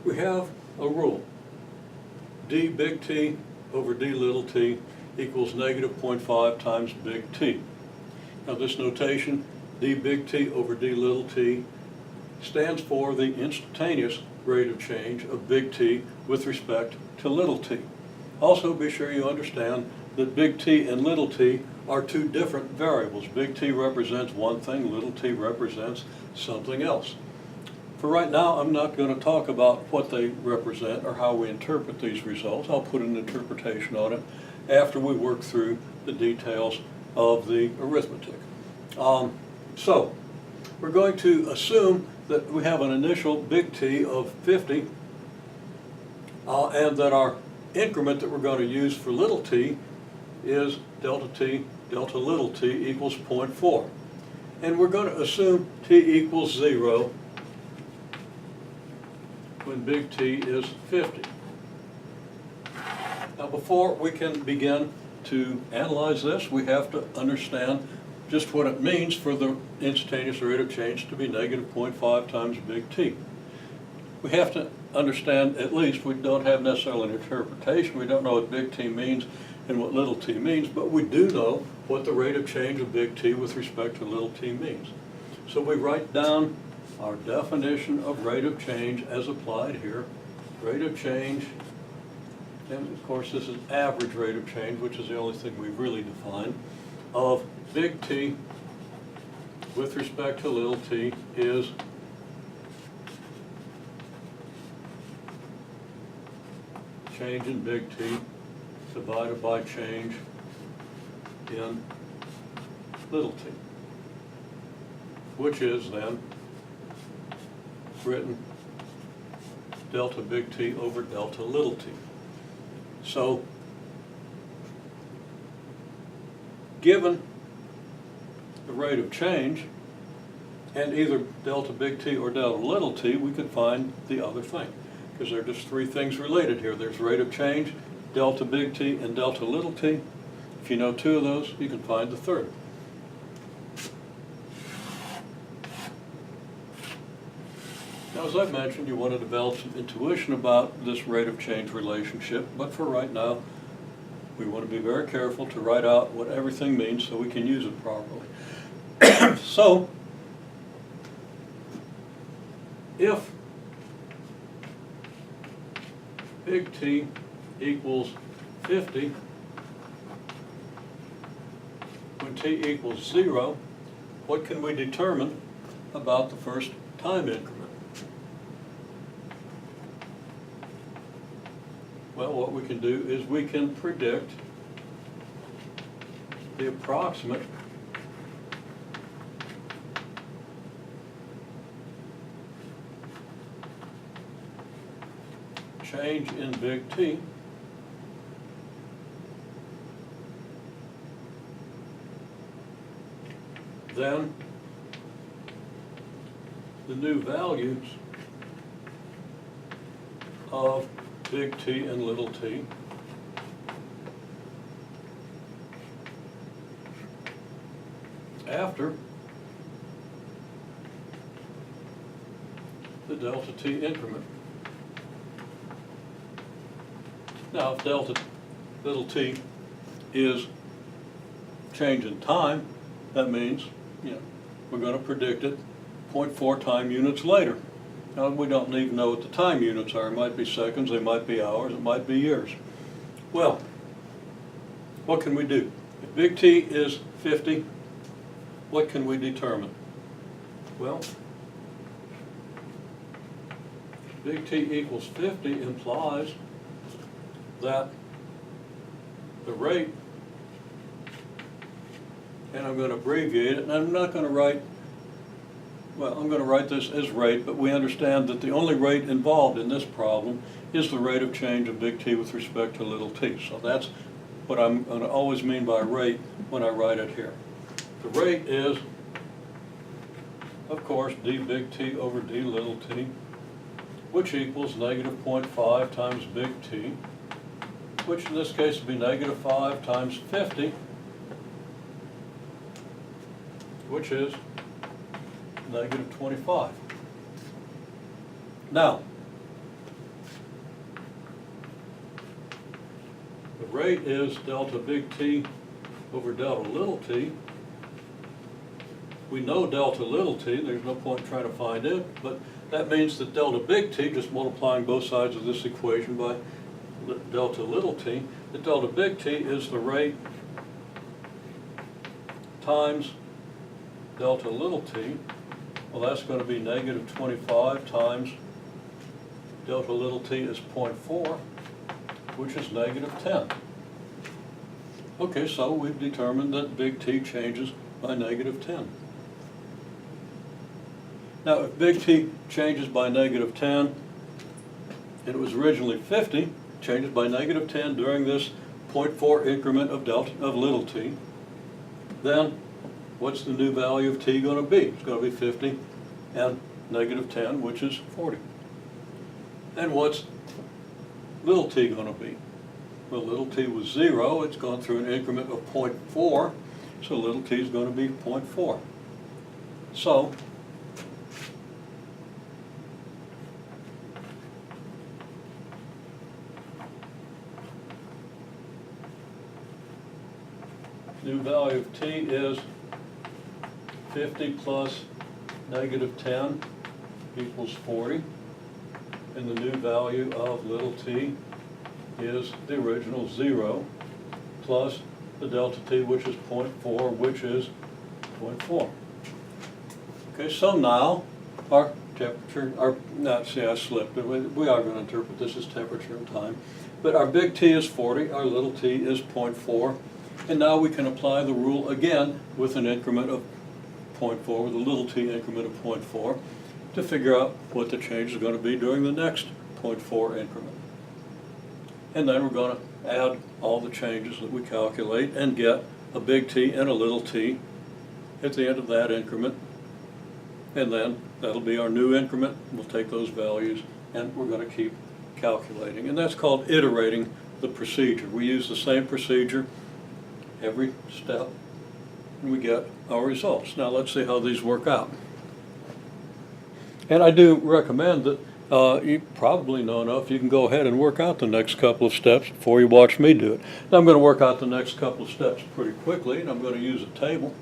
we have a rule. D big T over D little t equals negative 0.5 times big T. Now this notation, D big T over D little t, stands for the instantaneous rate of change of big T with respect to little t. Also be sure you understand that big T and little t are two different variables. Big T represents one thing, little t represents something else. For right now, I'm not going to talk about what they represent or how we interpret these results. I'll put an interpretation on it after we work through the details of the arithmetic. So, we're going to assume that we have an initial big T of 50 and that our increment that we're going to use for little t is delta little t equals 0.4. And we're going to assume t equals 0 when big T is 50. Now before we can begin to analyze this, we have to understand just what it means for the instantaneous rate of change to be negative 0.5 times big T. We have to understand, at least, we don't have necessarily an interpretation. We don't know what big T means and what little t means, but we do know what the rate of change of big T with respect to little t means. So we write down our definition of rate of change as applied here. Rate of change, and of course this is average rate of change, which is the only thing we've really defined, of big T with respect to little t is change in big T divided by change in little t, which is then written delta big T over delta little t. So, given the rate of change and either delta big T or delta little t, we could find the other thing, because there are just three things related here. There's rate of change, delta big T, and delta little t. If you know two of those, you can find the third. Now, as I mentioned, you want to develop some intuition about this rate of change relationship, but for right now, we want to be very careful to write out what everything means so we can use it properly. So, if big T equals 50, when t equals 0, what can we determine about the first time increment? Well, what we can do is we can predict the approximate change in big T then the new values of big T and little t after the delta t increment. Now, if delta little t is change in time, that means, we're going to predict it 0.4 time units later. Now, we don't even know what the time units are. It might be seconds, they might be hours, it might be years. Well, what can we do? If big T is 50, what can we determine? Well, big T equals 50 implies that the rate, and I'm going to abbreviate it, and I'm not going to write, well, I'm going to write this as rate, but we understand that the only rate involved in this problem is the rate of change of big T with respect to little t. So that's what I'm going to always mean by rate when I write it here. The rate is, of course, d big T over d little t, which equals negative 0.5 times big T, which in this case would be negative 5 times 50, which is negative 25. Now, rate is delta big T over delta little t. We know delta little t, there's no point trying to find it, but that means that delta big T, just multiplying both sides of this equation by delta little t, that delta big T is the rate times delta little t. Well, that's going to be negative 25 times delta little t is 0.4, which is negative 10. Okay, so we've determined that big T changes by negative 10. Now, if big T changes by negative 10, and it was originally 50, changes by negative 10 during this 0.4 increment of little t, then what's the new value of t going to be? It's going to be 50 and negative 10, which is 40. And what's little t going to be? Well, little t was 0. It's gone through an increment of 0.4, so little t is going to be 0.4. So new value of t is 50 plus negative 10 equals 40. And the new value of little t is the original 0 plus the delta t, which is 0.4, which is 0.4. Okay, so now our temperature, I slipped. We are going to interpret this as temperature and time. But our big T is 40, our little t is 0.4. And now we can apply the rule again with an increment of 0.4, with a little t increment of 0.4, to figure out what the change is going to be during the next 0.4 increment. And then we're going to add all the changes that we calculate and get a big T and a little t at the end of that increment. And then that'll be our new increment. We'll take those values and we're going to keep calculating. And that's called iterating the procedure. We use the same procedure every step and we get our results. Now let's see how these work out. And I do recommend that you probably know enough, you can go ahead and work out the next couple of steps before you watch me do it. Now I'm going to work out the next couple of steps pretty quickly, and I'm going to use a table.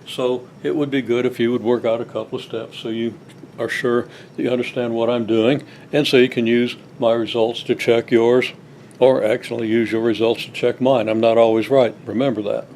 So it would be good if you would work out a couple of steps so you are sure that you understand what I'm doing, and so you can use my results to check yours, or actually use your results to check mine. I'm not always right, remember that.